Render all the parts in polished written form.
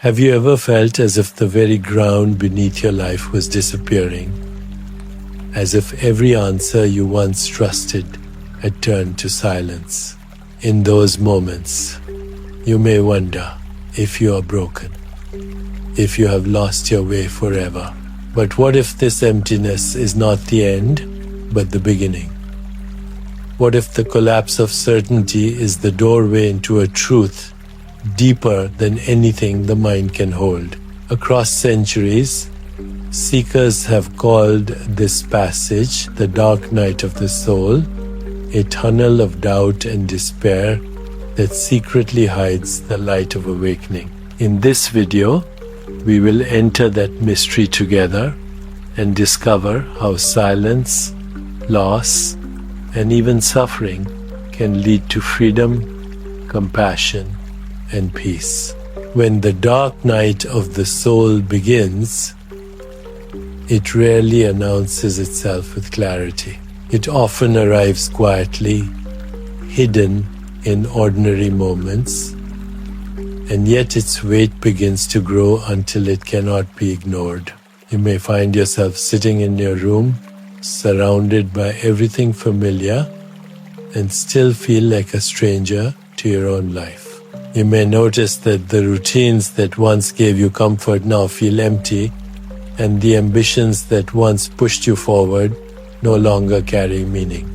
Have you ever felt as if the very ground beneath your life was disappearing? As if every answer you once trusted had turned to silence? In those moments, you may wonder if you are broken, if you have lost your way forever. But what if this emptiness is not the end, but the beginning? What if the collapse of certainty is the doorway into a truth deeper than anything the mind can hold? Across centuries, seekers have called this passage the dark night of the soul, a tunnel of doubt and despair that secretly hides the light of awakening. In this video, we will enter that mystery together and discover how silence, loss, and even suffering can lead to freedom, compassion, and peace. When the dark night of the soul begins, it rarely announces itself with clarity. It often arrives quietly, hidden in ordinary moments, and yet its weight begins to grow until it cannot be ignored. You may find yourself sitting in your room, surrounded by everything familiar, and still feel like a stranger to your own life. You may notice that the routines that once gave you comfort now feel empty, and the ambitions that once pushed you forward no longer carry meaning.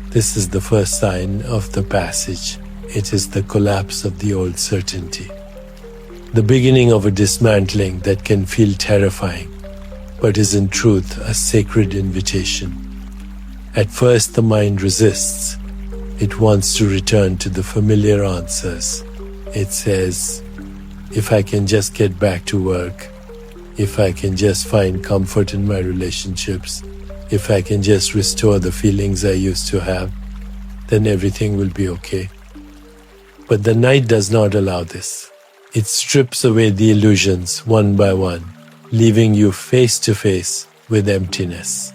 This is the first sign of the passage. It is the collapse of the old certainty. The beginning of a dismantling that can feel terrifying, but is in truth a sacred invitation. At first the mind resists. It wants to return to the familiar answers. It says, if I can just get back to work, if I can just find comfort in my relationships, if I can just restore the feelings I used to have, then everything will be okay. But the night does not allow this. It strips away the illusions one by one, leaving you face to face with emptiness.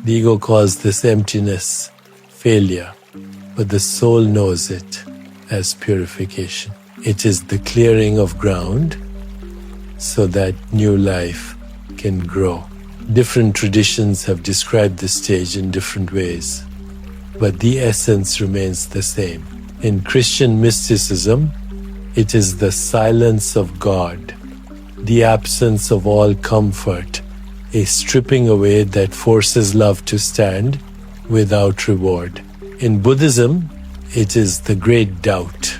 The ego calls this emptiness failure, but the soul knows it as purification. It is the clearing of ground so that new life can grow. Different traditions have described this stage in different ways, but the essence remains the same. In Christian mysticism, it is the silence of God, the absence of all comfort, a stripping away that forces love to stand without reward. In Buddhism, it is the great doubt,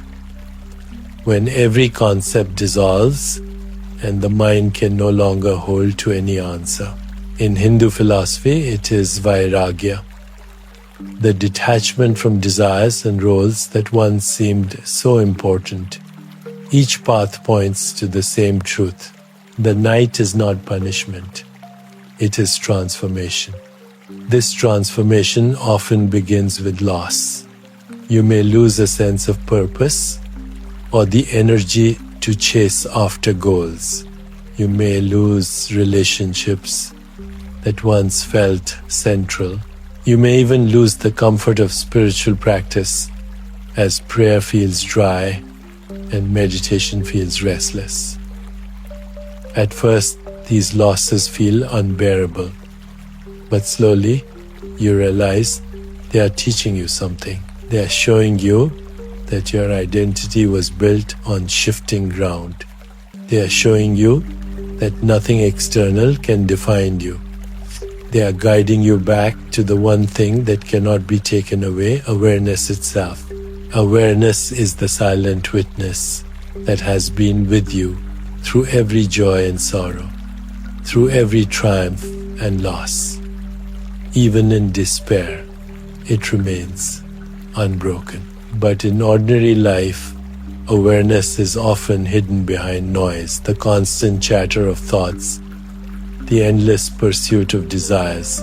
when every concept dissolves and the mind can no longer hold to any answer. In Hindu philosophy, it is vairagya, the detachment from desires and roles that once seemed so important. Each path points to the same truth. The night is not punishment. It is transformation. This transformation often begins with loss. You may lose a sense of purpose or the energy to chase after goals. You may lose relationships that once felt central. You may even lose the comfort of spiritual practice as prayer feels dry and meditation feels restless. At first, these losses feel unbearable, but slowly you realize they are teaching you something. They are showing you that your identity was built on shifting ground. They are showing you that nothing external can define you. They are guiding you back to the one thing that cannot be taken away, awareness itself. Awareness is the silent witness that has been with you through every joy and sorrow, through every triumph and loss. Even in despair, it remains unbroken. But in ordinary life, awareness is often hidden behind noise, the constant chatter of thoughts, the endless pursuit of desires,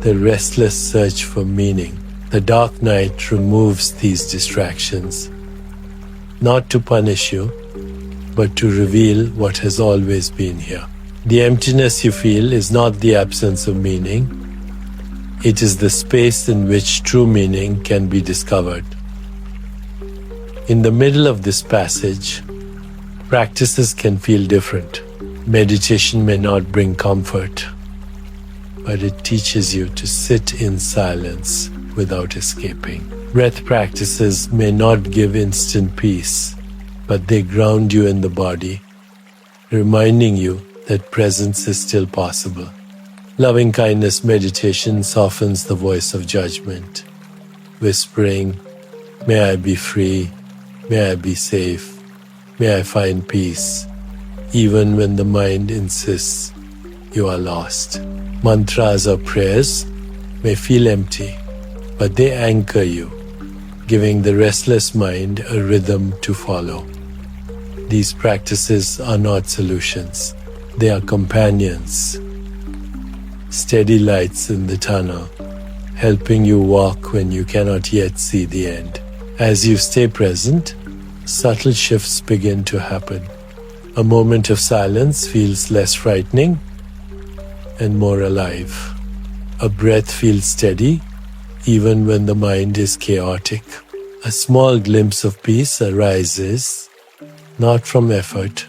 the restless search for meaning. The dark night removes these distractions, not to punish you, but to reveal what has always been here. The emptiness you feel is not the absence of meaning. It is the space in which true meaning can be discovered. In the middle of this passage, Practices can feel different. Meditation may not bring comfort, but it teaches you to sit in silence without escaping. Breath practices may not give instant peace, but they ground you in the body, reminding you that presence is still possible. Loving kindness meditation softens the voice of judgment, whispering, "May I be free, may I be safe, may I find peace," even when the mind insists you are lost. Mantras or prayers may feel empty, but they anchor you, giving the restless mind a rhythm to follow. These practices are not solutions, they are companions, steady lights in the tunnel, helping you walk when you cannot yet see the end. As you stay present, subtle shifts begin to happen. A moment of silence feels less frightening and more alive. A breath feels steady even when the mind is chaotic. A small glimpse of peace arises, not from effort,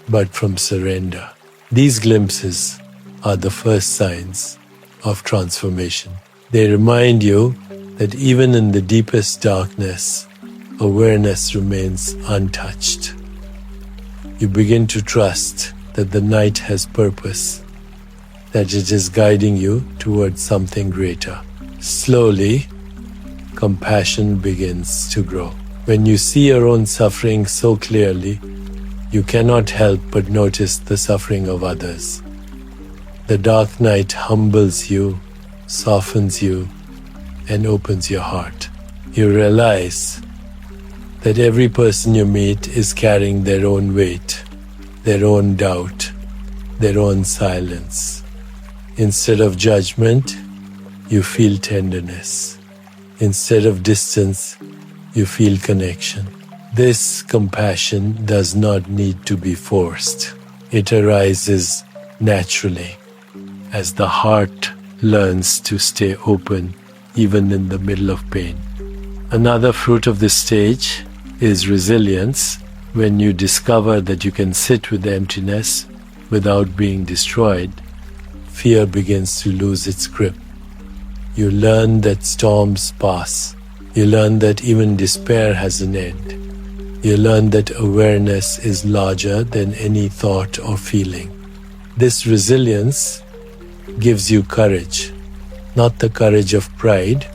but from surrender. These glimpses are the first signs of transformation. They remind you that even in the deepest darkness, awareness remains untouched. You begin to trust that the night has purpose, that it is guiding you towards something greater. Slowly, compassion begins to grow. When you see your own suffering so clearly, you cannot help but notice the suffering of others. The dark night humbles you, softens you, and opens your heart. You realize that every person you meet is carrying their own weight, their own doubt, their own silence. Instead of judgment, you feel tenderness. Instead of distance, you feel connection. This compassion does not need to be forced. It arises naturally as the heart learns to stay open even in the middle of pain. Another fruit of this stage is resilience. When you discover that you can sit with emptiness without being destroyed, fear begins to lose its grip. You learn that storms pass. You learn that even despair has an end. You learn that awareness is larger than any thought or feeling. This resilience gives you courage, not the courage of pride,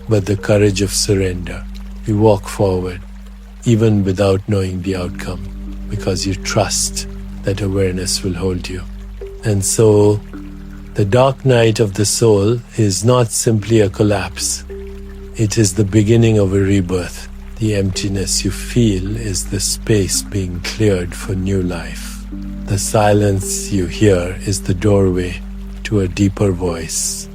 but the courage of surrender. You walk forward, even without knowing the outcome, because you trust that awareness will hold you. And so, the dark night of the soul is not simply a collapse. It is the beginning of a rebirth. The emptiness you feel is the space being cleared for new life. The silence you hear is the doorway to a deeper voice.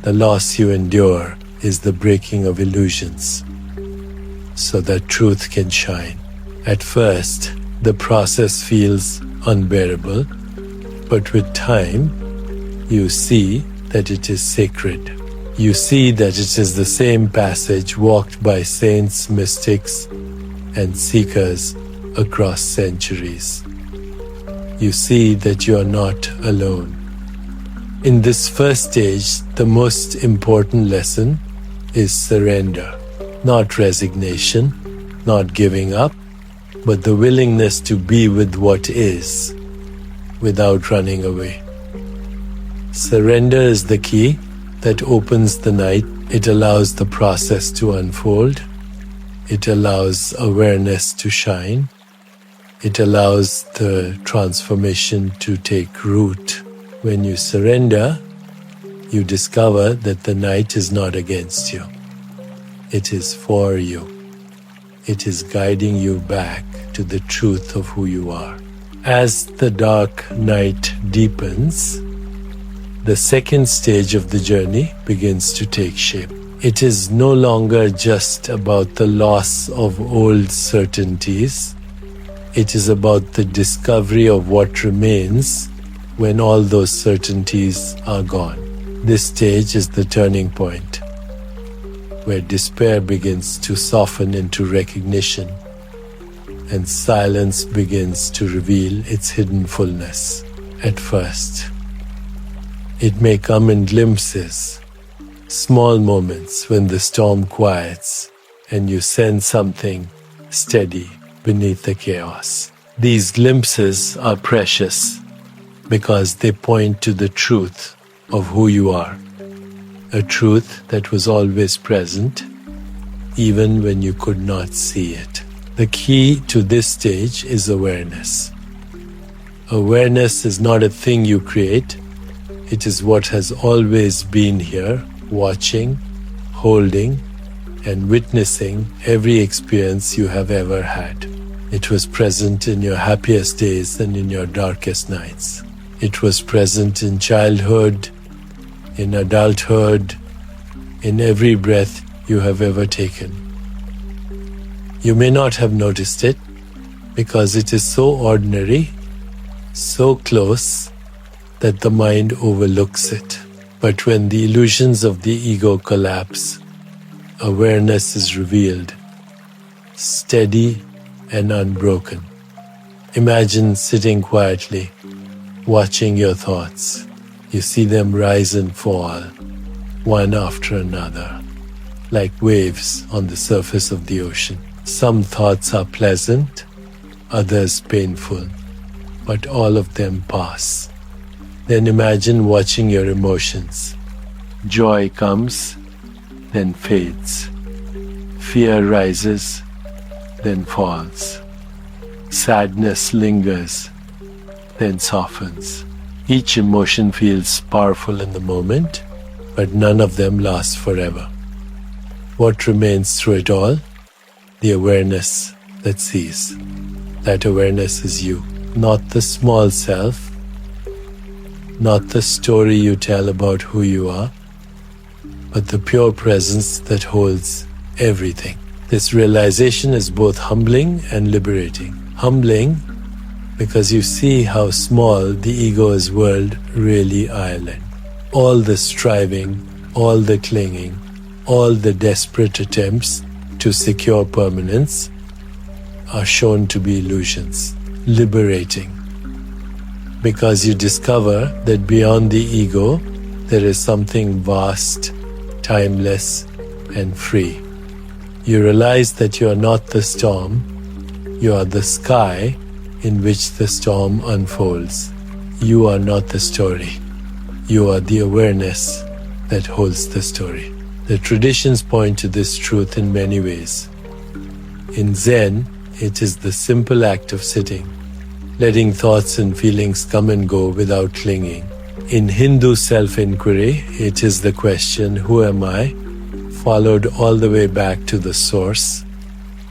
The loss you endure is the breaking of illusions, so that truth can shine. At first, the process feels unbearable, but with time, you see that it is sacred. You see that it is the same passage walked by saints, mystics, and seekers across centuries. You see that you are not alone. In this first stage, the most important lesson is surrender. Not resignation, not giving up, but the willingness to be with what is, without running away. Surrender is the key that opens the night. It allows the process to unfold. It allows awareness to shine. It allows the transformation to take root. When you surrender, you discover that the night is not against you. It is for you. It is guiding you back to the truth of who you are. As the dark night deepens, the second stage of the journey begins to take shape. It is no longer just about the loss of old certainties. It is about the discovery of what remains when all those certainties are gone. This stage is the turning point, where despair begins to soften into recognition and silence begins to reveal its hidden fullness. At first, it may come in glimpses, small moments when the storm quiets and you sense something steady beneath the chaos. These glimpses are precious because they point to the truth of who you are, a truth that was always present, even when you could not see it. The key to this stage is awareness. Awareness is not a thing you create. It is what has always been here, watching, holding, and witnessing every experience you have ever had. It was present in your happiest days and in your darkest nights. It was present in childhood, in adulthood, in every breath you have ever taken. You may not have noticed it because it is so ordinary, so close, that the mind overlooks it. But when the illusions of the ego collapse, awareness is revealed, steady and unbroken. Imagine sitting quietly, watching your thoughts. You see them rise and fall, one after another, like waves on the surface of the ocean. Some thoughts are pleasant, others painful, but all of them pass. Then imagine watching your emotions. Joy comes, then fades. Fear rises, then falls. Sadness lingers, then softens. Each emotion feels powerful in the moment, but none of them lasts forever. What remains through it all? The awareness that sees. That awareness is you, not the small self, not the story you tell about who you are, but the pure presence that holds everything. This realization is both humbling and liberating. Humbling because you see how small the ego's world really island. All the striving, all the clinging, all the desperate attempts to secure permanence are shown to be illusions. Liberating because you discover that beyond the ego there is something vast, timeless, and free. You realize that you are not the storm, you are the sky in which the storm unfolds. You are not the story. You are the awareness that holds the story. The traditions point to this truth in many ways. In Zen, it is the simple act of sitting, letting thoughts and feelings come and go without clinging. In Hindu self-inquiry, it is the question, who am I, followed all the way back to the source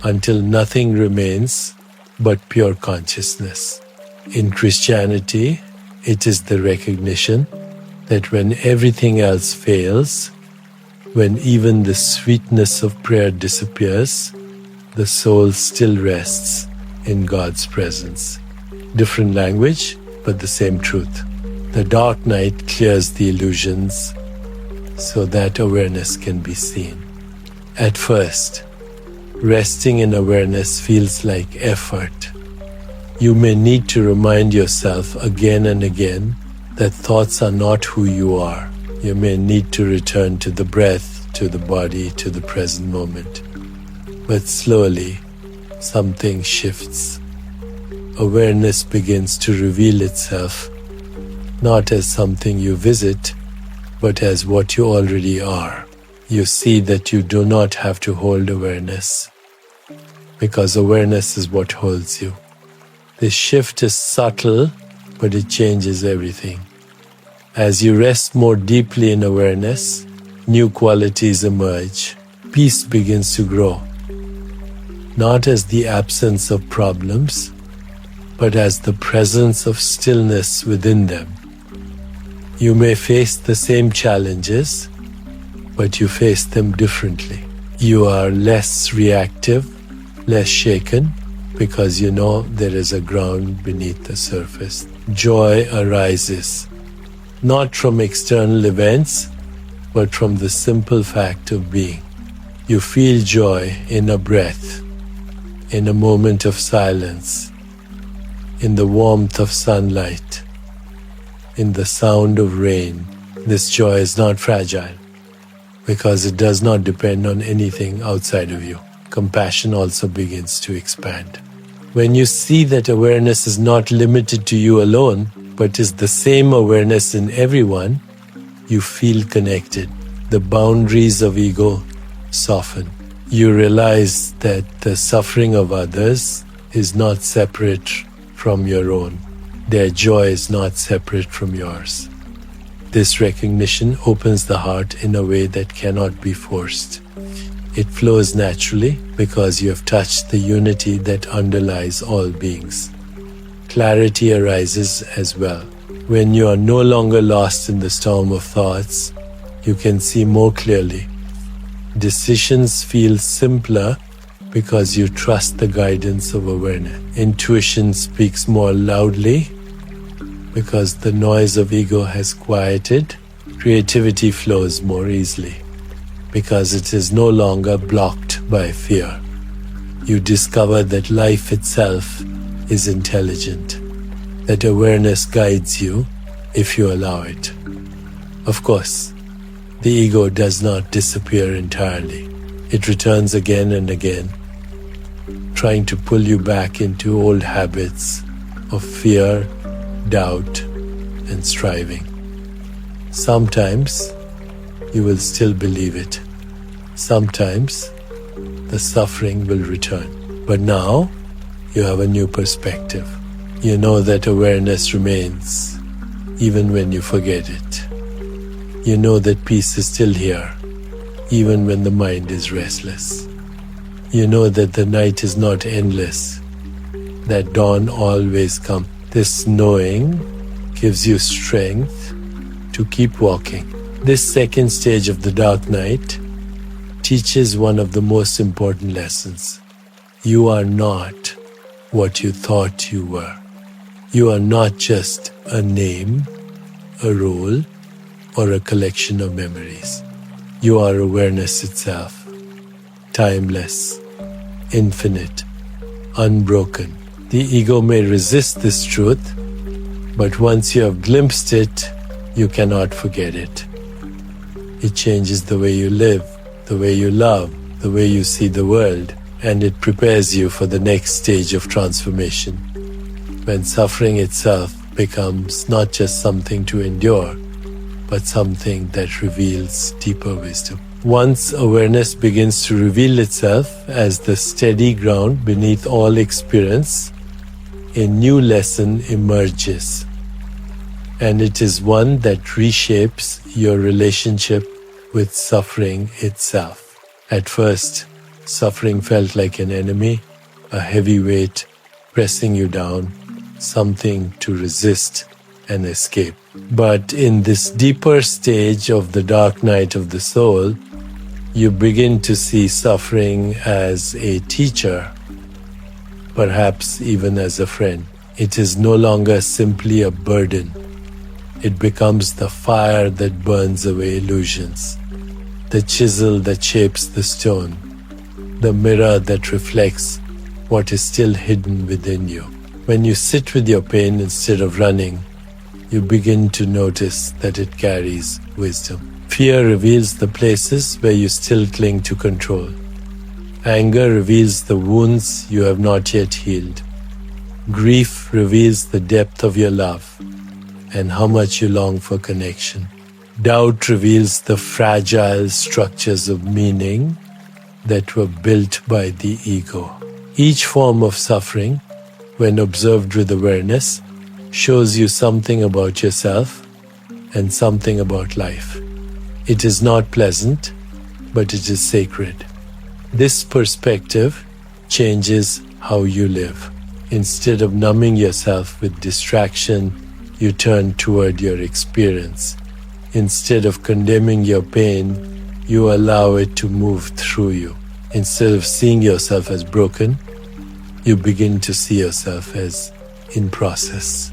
until nothing remains but pure consciousness. In Christianity, it is the recognition that when everything else fails, when even the sweetness of prayer disappears, the soul still rests in God's presence. Different language, but the same truth. The dark night clears the illusions so that awareness can be seen. At first, resting in awareness feels like effort. You may need to remind yourself again and again that thoughts are not who you are. You may need to return to the breath, to the body, to the present moment. But slowly, something shifts. Awareness begins to reveal itself, not as something you visit, but as what you already are. You see that you do not have to hold awareness, because awareness is what holds you. This shift is subtle, but it changes everything. As you rest more deeply in awareness, new qualities emerge. Peace begins to grow, not as the absence of problems, but as the presence of stillness within them. You may face the same challenges, but you face them differently. You are less reactive, less shaken, because you know there is a ground beneath the surface. Joy arises, not from external events, but from the simple fact of being. You feel joy in a breath. in a moment of silence, in the warmth of sunlight, in the sound of rain. This joy is not fragile because it does not depend on anything outside of you. Compassion also begins to expand. When you see that awareness is not limited to you alone, but is the same awareness in everyone, you feel connected. The boundaries of ego soften. You realize that the suffering of others is not separate from your own. Their joy is not separate from yours. This recognition opens the heart in a way that cannot be forced. It flows naturally because you have touched the unity that underlies all beings. Clarity arises as well. When you are no longer lost in the storm of thoughts, you can see more clearly. Decisions feel simpler because you trust the guidance of awareness. Intuition speaks more loudly because the noise of ego has quieted. Creativity flows more easily because it is no longer blocked by fear. You discover that life itself is intelligent, that awareness guides you if you allow it. Of course, the ego does not disappear entirely. It returns again and again, trying to pull you back into old habits of fear, doubt, and striving. Sometimes you will still believe it. Sometimes the suffering will return. But now you have a new perspective. You know that awareness remains even when you forget it. You know that peace is still here even when the mind is restless. You know that the night is not endless, that dawn always comes. This knowing gives you strength to keep walking. This second stage of the dark night teaches one of the most important lessons. You are not what you thought you were. You are not just a name, a role, or a collection of memories. You are awareness itself, timeless, infinite, unbroken. The ego may resist this truth, but once you have glimpsed it, you cannot forget it. It changes the way you live, the way you love, the way you see the world, and it prepares you for the next stage of transformation, when suffering itself becomes not just something to endure, but something that reveals deeper wisdom. Once awareness begins to reveal itself as the steady ground beneath all experience, a new lesson emerges, and it is one that reshapes your relationship with suffering itself. At first, suffering felt like an enemy, a heavy weight pressing you down, something to resist and escape. But in this deeper stage of the dark night of the soul, you begin to see suffering as a teacher, perhaps even as a friend. It is no longer simply a burden. It becomes the fire that burns away illusions, the chisel that shapes the stone, the mirror that reflects what is still hidden within you. When you sit with your pain instead of running, you begin to notice that it carries wisdom. Fear reveals the places where you still cling to control. Anger reveals the wounds you have not yet healed. Grief reveals the depth of your love and how much you long for connection. Doubt reveals the fragile structures of meaning that were built by the ego. Each form of suffering, when observed with awareness, shows you something about yourself and something about life. It is not pleasant, but it is sacred. This perspective changes how you live. Instead of numbing yourself with distraction, you turn toward your experience. Instead of condemning your pain, you allow it to move through you. Instead of seeing yourself as broken, you begin to see yourself as in process,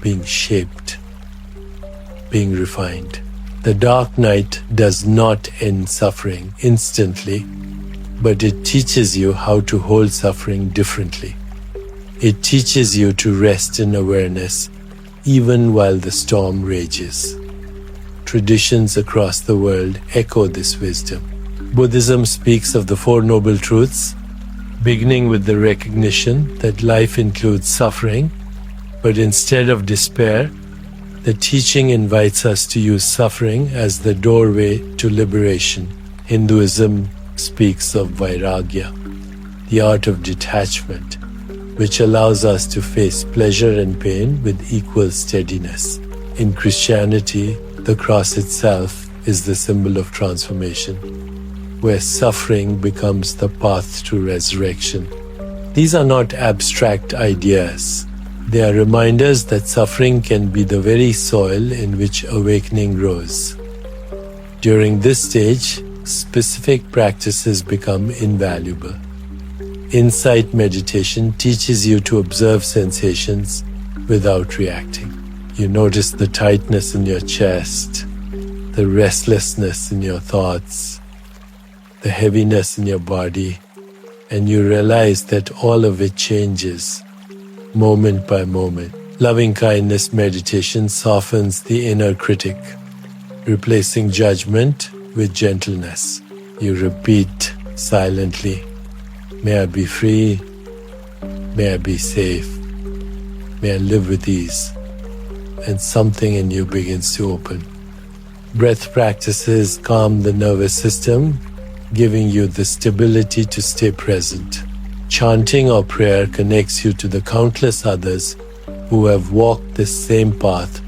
being shaped, being refined. The dark night does not end suffering instantly, but it teaches you how to hold suffering differently. It teaches you to rest in awareness even while the storm rages. Traditions across the world echo this wisdom. Buddhism speaks of the Four Noble Truths, beginning with the recognition that life includes suffering, but instead of despair, the teaching invites us to use suffering as the doorway to liberation. Hinduism speaks of vairagya, the art of detachment, which allows us to face pleasure and pain with equal steadiness. In Christianity, the cross itself is the symbol of transformation, where suffering becomes the path to resurrection. These are not abstract ideas. They are reminders that suffering can be the very soil in which awakening grows. During this stage, specific practices become invaluable. Insight meditation teaches you to observe sensations without reacting. You notice the tightness in your chest, the restlessness in your thoughts, the heaviness in your body, and you realize that all of it changes moment by moment. Loving kindness meditation softens the inner critic, replacing judgment with gentleness. You repeat silently, "May I be free, may I be safe, may I live with ease," and something in you begins to open. Breath practices calm the nervous system, giving you the stability to stay present. Chanting or prayer connects you to the countless others who have walked this same path,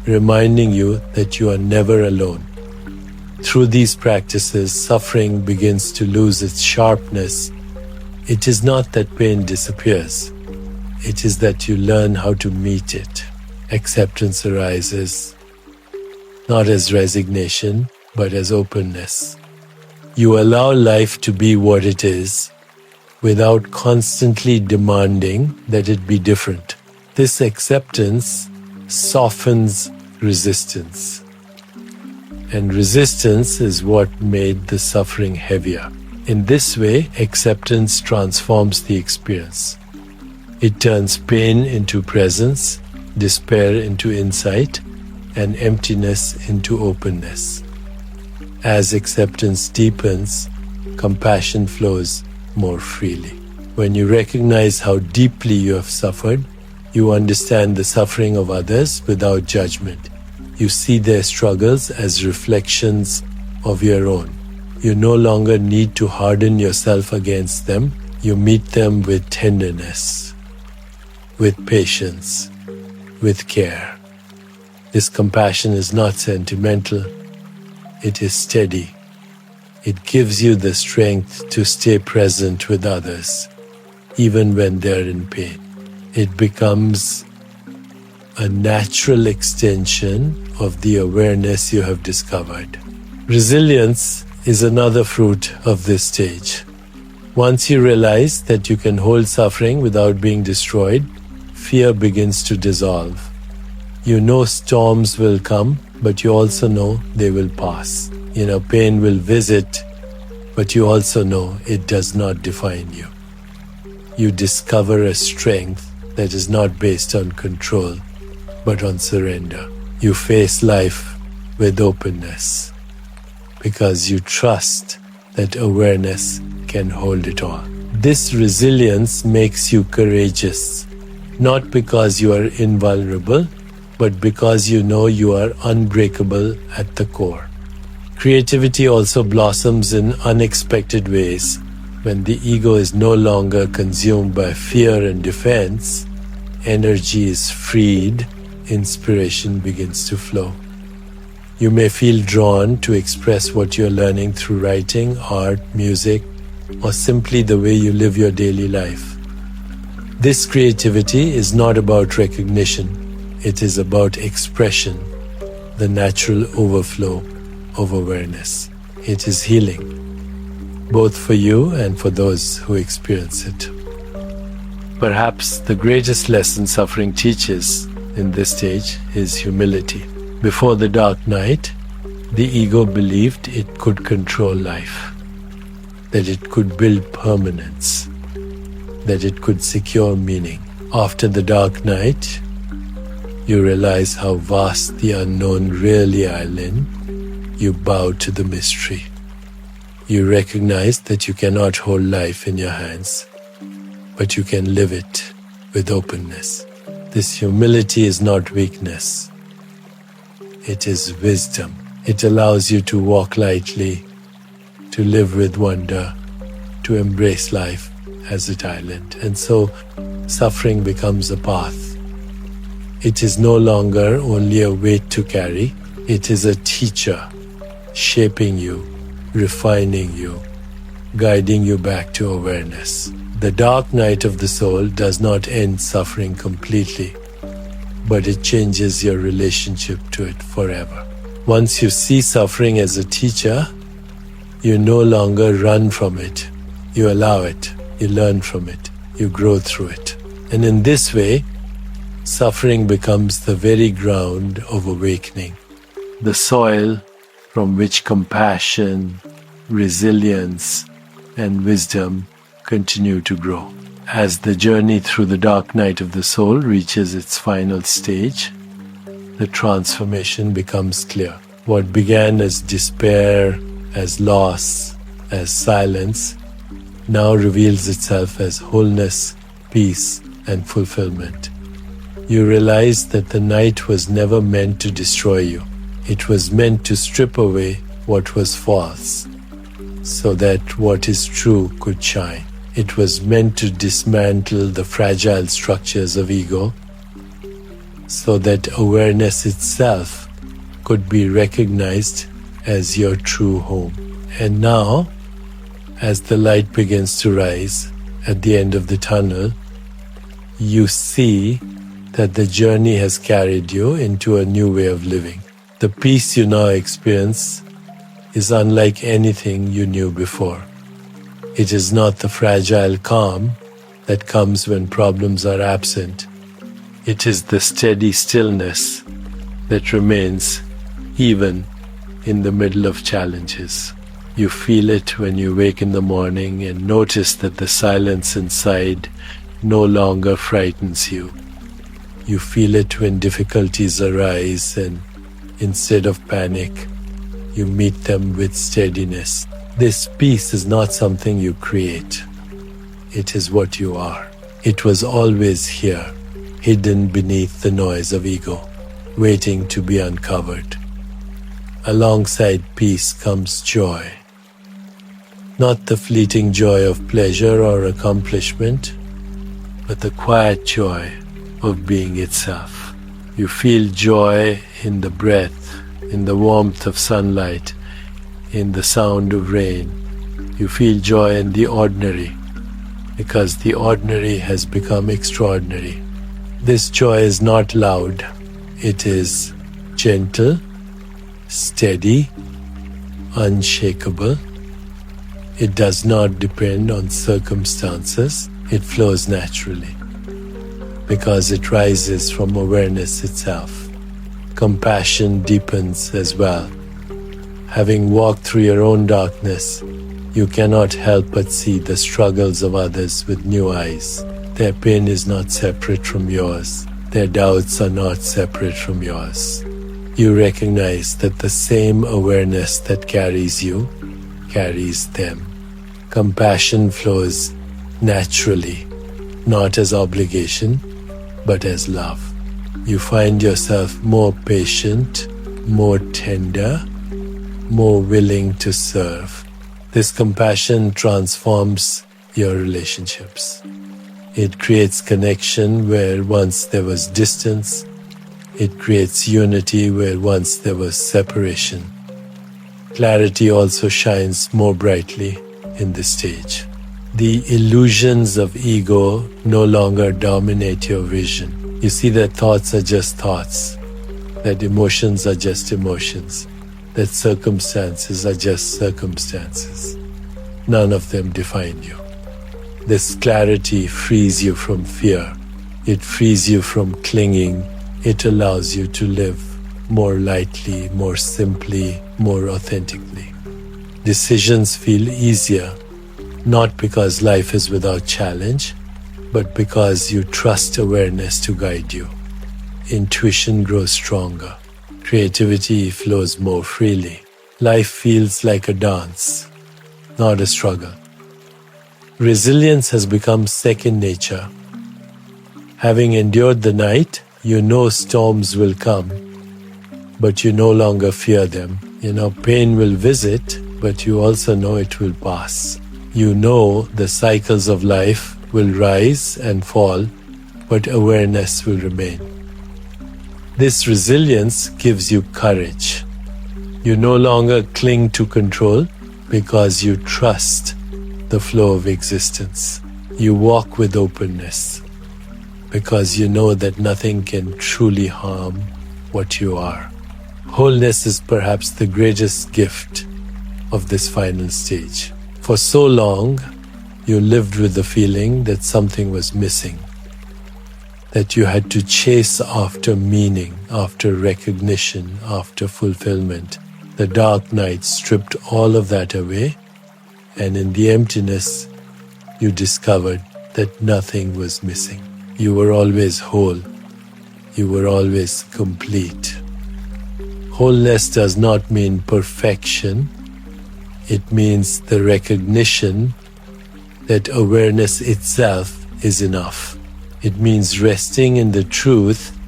reminding you that you are never alone. Through these practices, suffering begins to lose its sharpness. It is not that pain disappears. It is that you learn how to meet it. Acceptance arises, not as resignation, but as openness. You allow life to be what it is, without constantly demanding that it be different. This acceptance softens resistance. And resistance is what made the suffering heavier. In this way, acceptance transforms the experience. It turns pain into presence, despair into insight, and emptiness into openness. As acceptance deepens, compassion flows more freely. When you recognize how deeply you have suffered, you understand the suffering of others without judgment. You see their struggles as reflections of your own. You no longer need to harden yourself against them. You meet them with tenderness, with patience, with care. This compassion is not sentimental. It is steady. It gives you the strength to stay present with others, even when they're in pain. It becomes a natural extension of the awareness you have discovered. Resilience is another fruit of this stage. Once you realize that you can hold suffering without being destroyed, fear begins to dissolve. You know storms will come, but you also know they will pass. Pain will visit, but you also know it does not define you. You discover a strength that is not based on control, but on surrender. You face life with openness because you trust that awareness can hold it all. This resilience makes you courageous, not because you are invulnerable, but because you know you are unbreakable at the core. Creativity also blossoms in unexpected ways. When the ego is no longer consumed by fear and defense, energy is freed, inspiration begins to flow. You may feel drawn to express what you're learning through writing, art, music, or simply the way you live your daily life. This creativity is not about recognition. It is about expression, the natural overflow of awareness. It is healing, both for you and for those who experience it. Perhaps the greatest lesson suffering teaches in this stage is humility. Before the dark night, the ego believed it could control life. that it could build permanence, that it could secure meaning. After the dark night, you realize how vast the unknown really are in. You bow to the mystery. You recognize that you cannot hold life in your hands, but you can live it with openness. This humility is not weakness. It is wisdom. It allows you to walk lightly, to live with wonder, to embrace life as a island. And so suffering becomes a path. It is no longer only a weight to carry. It is a teacher, shaping you, refining you, guiding you back to awareness. The dark night of the soul does not end suffering completely, but it changes your relationship to it forever. Once you see suffering as a teacher, you no longer run from it. You allow it. You learn from it. You grow through it. And in this way, suffering becomes the very ground of awakening, the soil from which compassion, resilience, and wisdom continue to grow. As the journey through the dark night of the soul reaches its final stage, the transformation becomes clear. What began as despair, as loss, as silence, now reveals itself as wholeness, peace, and fulfillment. You realize that the night was never meant to destroy you. It was meant to strip away what was false, so that what is true could shine. It was meant to dismantle the fragile structures of ego, so that awareness itself could be recognized as your true home. And now, as the light begins to rise at the end of the tunnel, you see that the journey has carried you into a new way of living. The peace you now experience is unlike anything you knew before. It is not the fragile calm that comes when problems are absent. It is the steady stillness that remains even in the middle of challenges. You feel it when you wake in the morning and notice that the silence inside no longer frightens you. You feel it when difficulties arise and instead of panic, you meet them with steadiness. This peace is not something you create. It is what you are. It was always here, hidden beneath the noise of ego, waiting to be uncovered. Alongside peace comes joy. Not the fleeting joy of pleasure or accomplishment, but the quiet joy of being itself. You feel joy in the breath, in the warmth of sunlight, in the sound of rain. You feel joy in the ordinary, because the ordinary has become extraordinary. This joy is not loud. It is gentle, steady, unshakable. It does not depend on circumstances. It flows naturally, because it rises from awareness itself. Compassion deepens as well. Having walked through your own darkness, you cannot help but see the struggles of others with new eyes. Their pain is not separate from yours. Their doubts are not separate from yours. You recognize that the same awareness that carries you carries them. Compassion flows naturally, not as obligation, but as love. You find yourself more patient, more tender, more willing to serve. This compassion transforms your relationships. It creates connection where once there was distance. It creates unity where once there was separation. Clarity also shines more brightly in this stage. The illusions of ego no longer dominate your vision. You see that thoughts are just thoughts, that emotions are just emotions, that circumstances are just circumstances. None of them define you. This clarity frees you from fear. It frees you from clinging. It allows you to live more lightly, more simply, more authentically. Decisions feel easier not because life is without challenge, but because you trust awareness to guide you. Intuition grows stronger. Creativity flows more freely. Life feels like a dance, not a struggle. Resilience has become second nature. Having endured the night, you know storms will come, but you no longer fear them. Pain will visit, but you also know it will pass. You know the cycles of life will rise and fall, but awareness will remain. This resilience gives you courage. You no longer cling to control because you trust the flow of existence. You walk with openness because you know that nothing can truly harm what you are. Wholeness is perhaps the greatest gift of this final stage. For so long, you lived with the feeling that something was missing, that you had to chase after meaning, after recognition, after fulfillment. The dark night stripped all of that away, and in the emptiness, you discovered that nothing was missing. You were always whole. You were always complete. Wholeness does not mean perfection. It means the recognition that awareness itself is enough. It means resting in the truth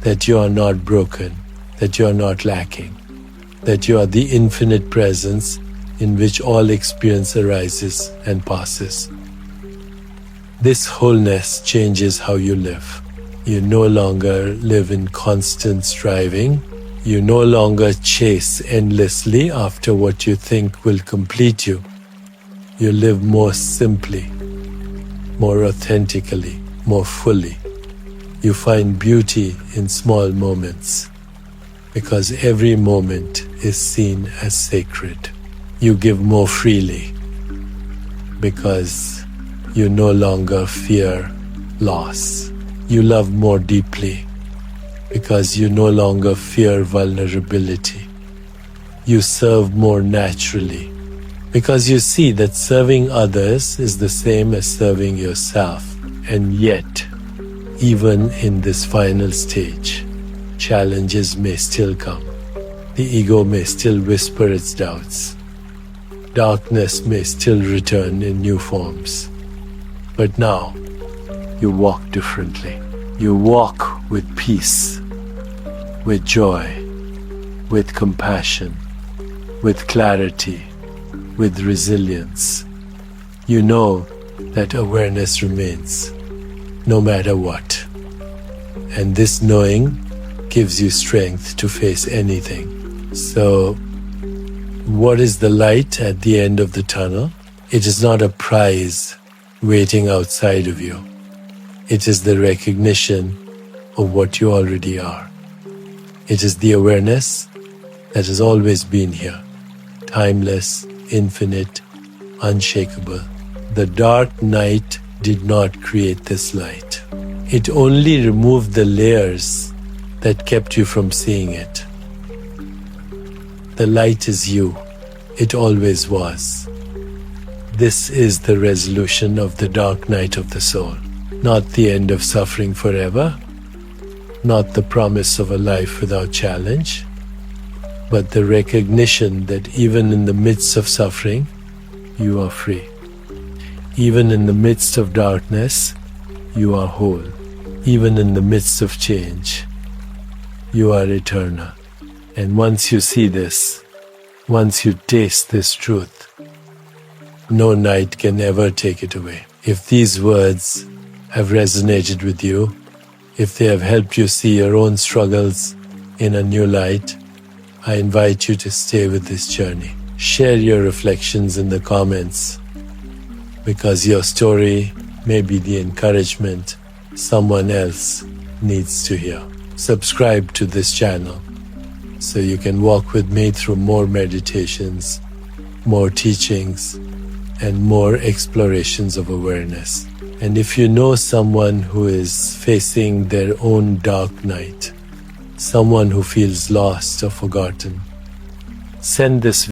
that you are not broken, that you are not lacking, that you are the infinite presence in which all experience arises and passes. This wholeness changes how you live. You no longer live in constant striving. You no longer chase endlessly after what you think will complete you. You live more simply, more authentically, more fully. You find beauty in small moments because every moment is seen as sacred. You give more freely because you no longer fear loss. You love more deeply because you no longer fear vulnerability. You serve more naturally because you see that serving others is the same as serving yourself. And yet, even in this final stage, challenges may still come. The ego may still whisper its doubts. Darkness may still return in new forms. But now, you walk differently. You walk with peace, with joy, with compassion, with clarity, with resilience. You know that awareness remains, no matter what. And this knowing gives you strength to face anything. So, what is the light at the end of the tunnel? It is not a prize waiting outside of you. It is the recognition of what you already are. It is the awareness that has always been here, timeless, infinite, unshakable. The dark night did not create this light. It only removed the layers that kept you from seeing it. The light is you. It always was. This is the resolution of the dark night of the soul. Not the end of suffering forever, not the promise of a life without challenge, but the recognition that even in the midst of suffering, you are free. Even in the midst of darkness, you are whole. Even in the midst of change, you are eternal. And once you see this, once you taste this truth, no night can ever take it away. If these words have resonated with you, if they have helped you see your own struggles in a new light, I invite you to stay with this journey. Share your reflections in the comments, because your story may be the encouragement someone else needs to hear. Subscribe to this channel so you can walk with me through more meditations, more teachings, and more explorations of awareness. And if you know someone who is facing their own dark night, someone who feels lost or forgotten, send this